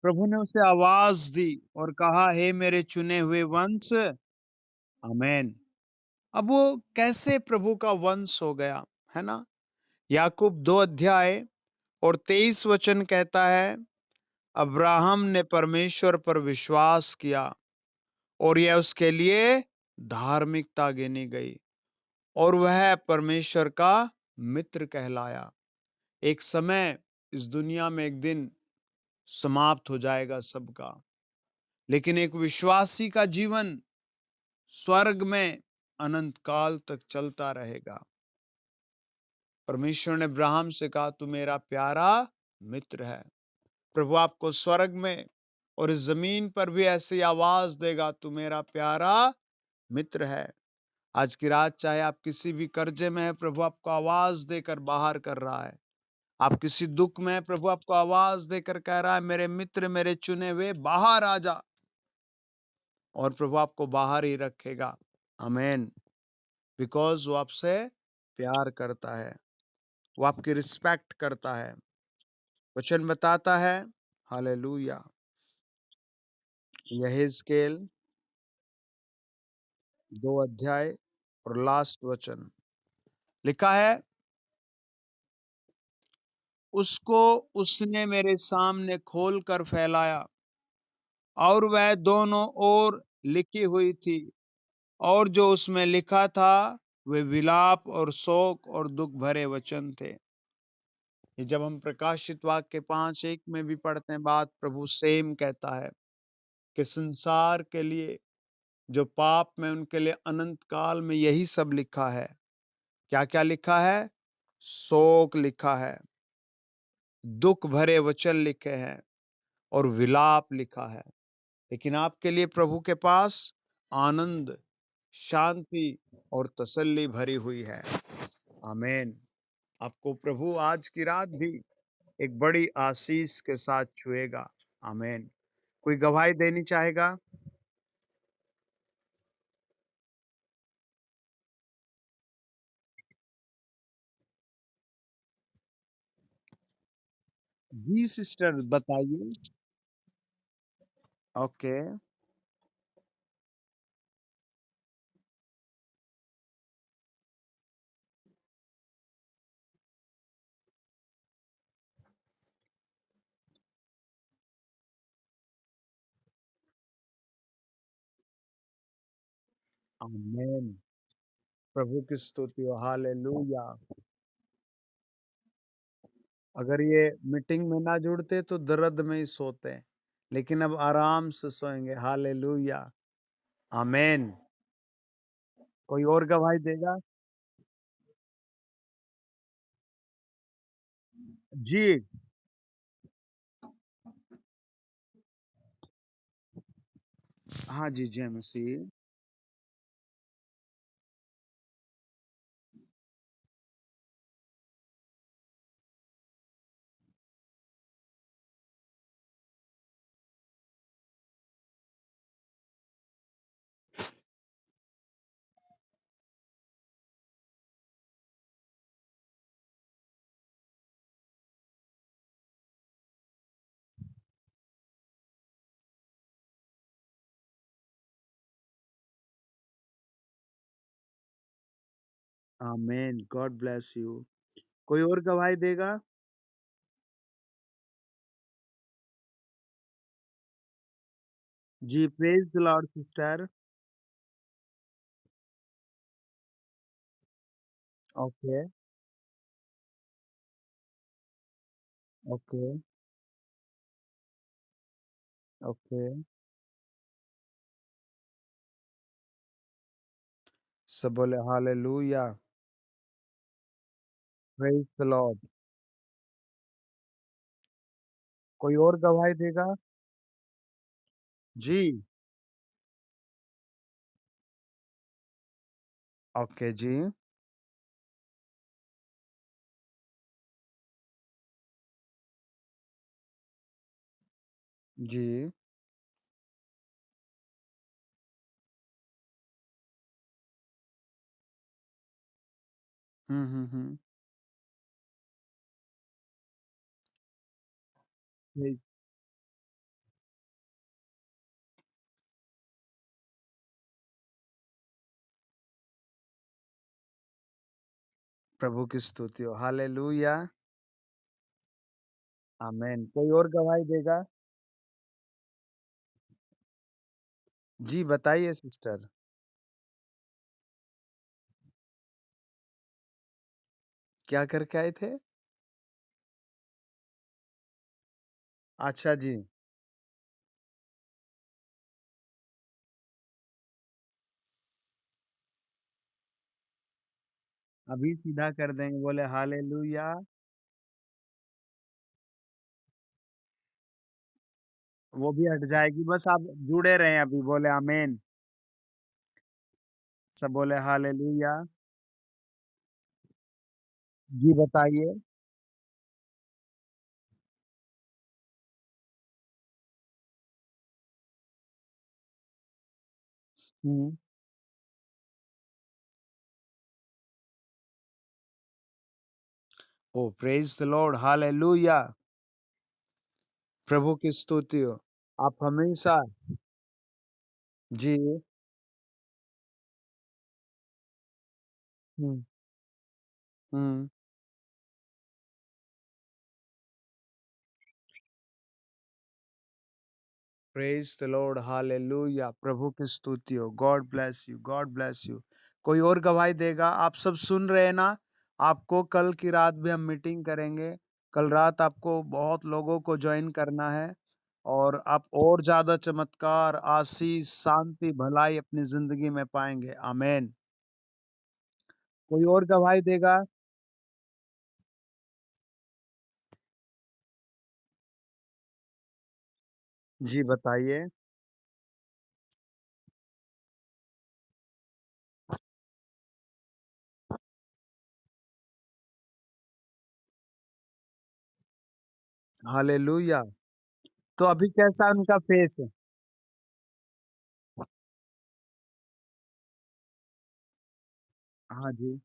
प्रभु ने उसे आवाज दी और कहा, हे मेरे चुने हुए वंश, आमेन। अब वो कैसे प्रभु का वंश हो गया, है ना? याकूब 2 अध्याय और 23 वचन कहता है, अब्राहम ने परमेश्वर पर विश्वास किया और यह उसके लिए धार्मिकता गिनी गई और वह परमेश्वर का मित्र कहलाया। एक समय इस दुनिया में एक दिन समाप्त हो जाएगा सबका, लेकिन एक विश्वासी का जीवन स्वर्ग में अनंत काल तक चलता रहेगा। परमेश्वर ने अब्राहम से कहा, तू मेरा प्यारा मित्र है। प्रभु आपको स्वर्ग में और इस जमीन पर भी ऐसी आवाज देगा, तू मेरा प्यारा मित्र है। आज की रात चाहे आप किसी भी कर्जे में है, प्रभु आपको आवाज देकर बाहर कर रहा है। आप किसी दुख में है, प्रभु आपको आवाज देकर कह रहा है, मेरे मित्र, मेरे चुने हुए, बाहर आ जा। और प्रभु आपको बाहर ही रखेगा। आमेन। बिकॉज वो आपसे प्यार करता है, वो आपकी रिस्पेक्ट करता है। वचन बताता है, हालेलुया, यहेजकेल 2 अध्याय और लास्ट वचन लिखा है, उसको उसने मेरे सामने खोल कर फैलाया और वह दोनों ओर लिखी हुई थी, और जो उसमें लिखा था वे विलाप और शोक और दुख भरे वचन थे। ये जब हम प्रकाशित वाक्य 5:1 में भी पढ़ते हैं, बात प्रभु सेम कहता है कि संसार के लिए जो पाप में, उनके लिए अनंत काल में यही सब लिखा है। क्या क्या लिखा है? शोक लिखा है, दुख भरे वचन लिखे हैं और विलाप लिखा है। लेकिन आपके लिए प्रभु के पास आनंद, शांति और तसल्ली भरी हुई है। आमीन। आपको प्रभु आज की रात भी एक बड़ी आशीष के साथ छुएगा। आमीन। कोई गवाही देनी चाहेगा? जी सिस्टर, बताइए। ओके। आमीन। प्रभु की स्तुति हो। हालेलुया। अगर ये मीटिंग में ना जुड़ते तो दर्द में ही सोते, लेकिन अब आराम से सोएंगे। हालेलुया। आमीन। कोई और गवाही देगा? जी। हाँ जी, जय मसीह। आमीन। God bless you. कोई और गवाही देगा? जी, praise the Lord sister. Okay, okay, okay. सब बोले हालेलुया। Praise the Lord. कोई और गवाही देगा? जी। ओके जी। जी। हुँ, हुँ, हुँ। Praise प्रभु की स्तुति हो। हालेलुया। आमेन। कोई और गवाही देगा? जी, बताइए सिस्टर। क्या करके आए थे? अच्छा जी। अभी सीधा कर देंगे, बोले हालेलुया। वो भी हट जाएगी, बस आप जुड़े रहें अभी, बोले आमीन। सब बोले हालेलुया। जी, बताइए। हुँ। ओह! Praise the Lord, hallelujah. प्रभु की स्तुति हो। आप हमेशा जी। हुँ, हुँ। Praise the Lord, hallelujah. प्रभु की स्तुति हो। God bless you, God bless you. कोई और गवाही देगा? आप सब सुन रहे हैं ना? आपको कल की रात भी हम मीटिंग करेंगे। कल रात आपको बहुत लोगों को जॉइन करना है और आप और ज़्यादा चमत्कार, आशीष, शांति, भलाई अपनी ज़िंदगी में पाएँगे। आमीन। कोई और गवाही देगा? जी, बताइए। हालेलुया। तो अभी कैसा उनका फेस है? हाँ जी।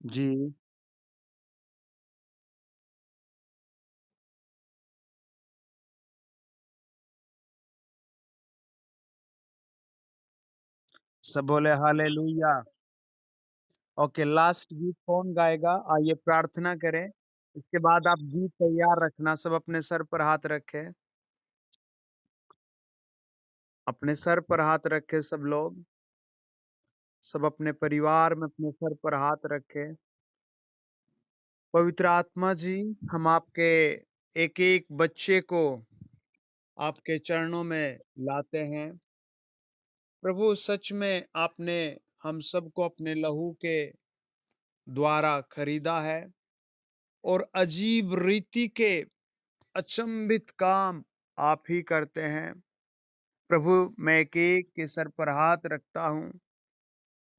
जी, सब बोले हालेलुया। ओके, लास्ट गीत कौन गाएगा? आइए प्रार्थना करें। इसके बाद आप गीत तैयार रखना, सब अपने सर पर हाथ रखें। अपने सर पर हाथ रखें सब लोग, सब अपने परिवार में अपने सर पर हाथ रखें। पवित्र आत्मा जी, हम आपके एक-एक बच्चे को आपके चरणों में लाते हैं। प्रभु सच में आपने हम सबको अपने लहू के द्वारा खरीदा है और अजीब रीति के अचंभित काम आप ही करते हैं। प्रभु, मैं एक-एक के सर पर हाथ रखता हूँ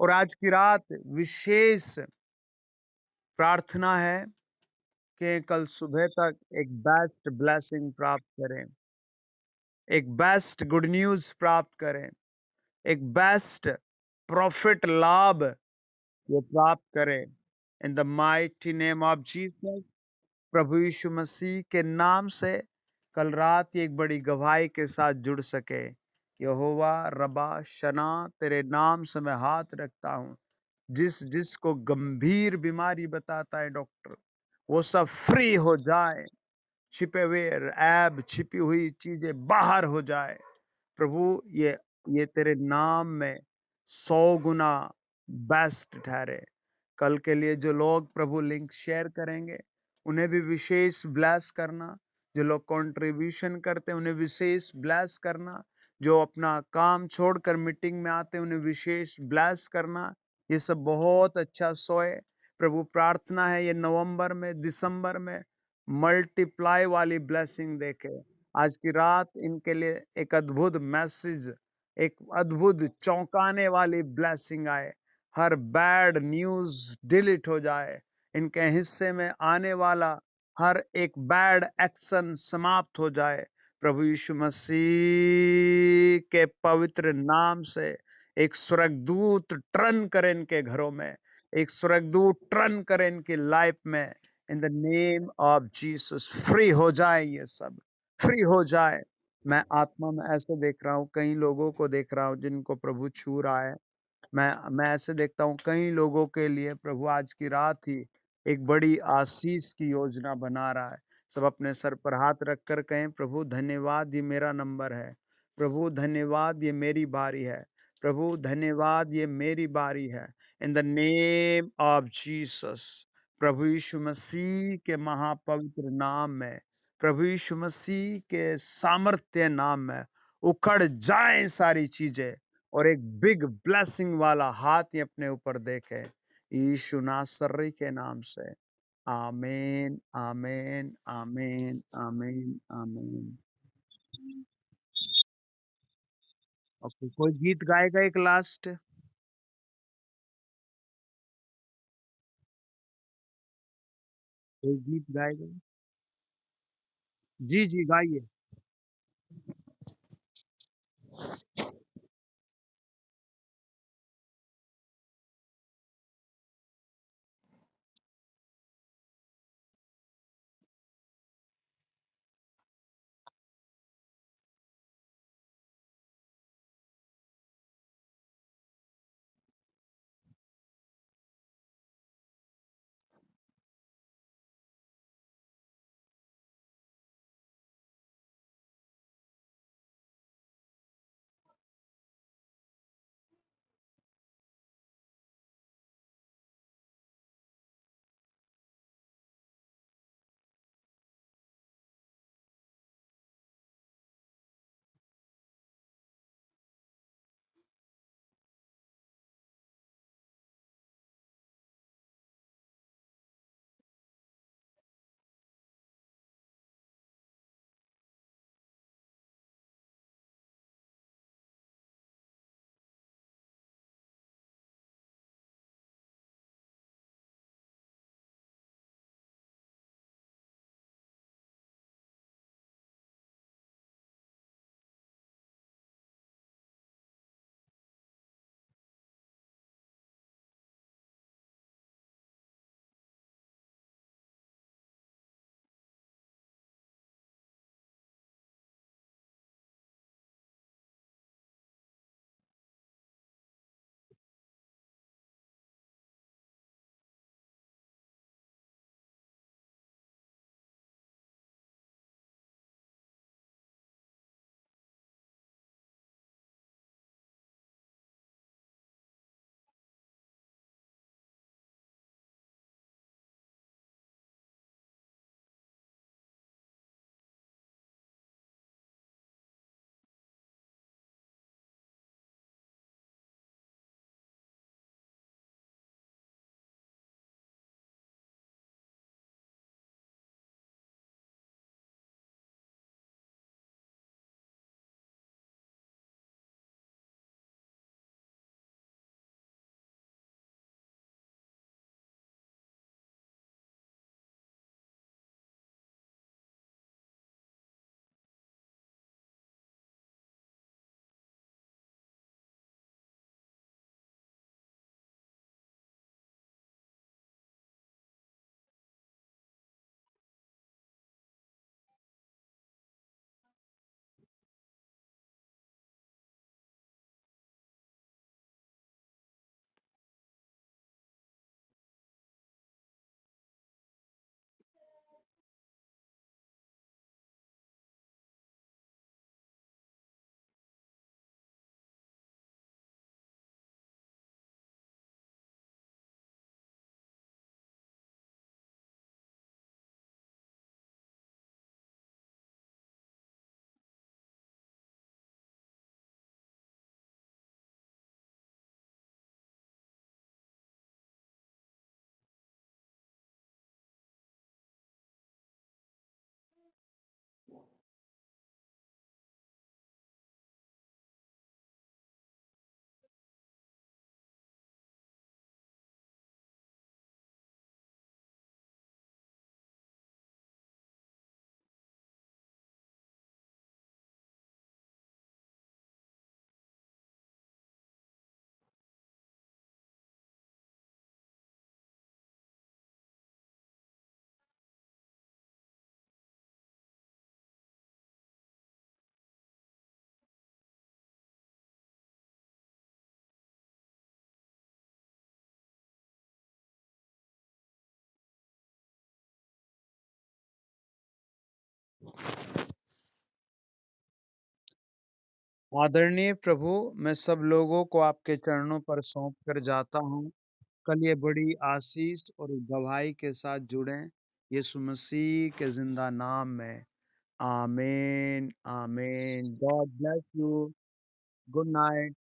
और आज की रात विशेष प्रार्थना है कि कल सुबह तक एक बेस्ट ब्लेसिंग प्राप्त करें, एक बेस्ट गुड न्यूज़ प्राप्त करें, एक बेस्ट प्रॉफिट लाभ वो प्राप्त करें। In the mighty name of Jesus, प्रभु यीशु मसीह के नाम से कल रात ये एक बड़ी गवाही के साथ जुड़ सके। यहोवा रबा शना, तेरे नाम से मैं हाथ रखता हूँ। जिस जिसको गंभीर बीमारी बताता है डॉक्टर, वो सब फ्री हो जाए। छिपे हुए ऐब, छिपी हुई चीजें बाहर हो जाए। प्रभु, ये तेरे नाम में 100 गुना बेस्ट ठहरे। कल के लिए जो लोग प्रभु लिंक शेयर करेंगे, उन्हें भी विशेष ब्लेस करना। जो लोग कंट्रीब्यूशन करते हैं, उन्हें विशेष ब्लेस करना। जो अपना काम छोड़कर मीटिंग में आते हैं, उन्हें विशेष ब्लेस करना। ये सब बहुत अच्छा सोए। प्रभु, प्रार्थना है ये नवंबर में, दिसंबर में मल्टीप्लाई वाली ब्लेसिंग देखे। आज की रात इनके लिए एक अद्भुत मैसेज, एक अद्भुत चौंकाने वाली ब्लेसिंग आए। हर बैड न्यूज़ डिलीट हो जाए। इनके हिस्से में आने वाला हर एक बैड एक्शन समाप्त हो जाए। प्रभु यीशु मसीह के पवित्र नाम से एक स्वर्गदूत टर्न करे इनके घरों में, एक स्वर्गदूत टर्न करे इनकी लाइफ में। इन the name of Jesus free हो जाए, ये सब फ्री हो जाए। मैं आत्मा में ऐसे देख रहा हूँ, कई लोगों को देख रहा हूँ जिनको प्रभु छू रहा है। मैं ऐसे देखता हूँ कई लोगों के लिए प्रभु आज की रात ही एक बड़ी आशीष की योजना बना रहा है। सब अपने सर पर हाथ रखकर कहें, प्रभु धन्यवाद, ये मेरा नंबर है। प्रभु धन्यवाद, ये मेरी बारी है। प्रभु धन्यवाद, ये मेरी बारी है। In the name of Jesus, प्रभु यीशु मसीह के महापवित्र नाम में, प्रभु यीशु मसीह के सामर्थ्य नाम में उखड़ जाएं सारी चीजें, और एक बिग ब्लेसिंग वाला हाथ ही अपने ऊपर देखे, यीशु नासरी के नाम से। आमीन, आमीन, आमीन, आमीन, आमीन। ओके, कोई गीत गाएगा एक लास्ट? कोई गीत गाएगा? जी जी, गाइए। आदरणीय प्रभु, मैं सब लोगों को आपके चरणों पर सौंप कर जाता हूँ। कल ये बड़ी आशीष और गवाही के साथ जुड़ें, यीशु मसीह के ज़िंदा नाम में। आमीन, आमीन। God bless you. Good night.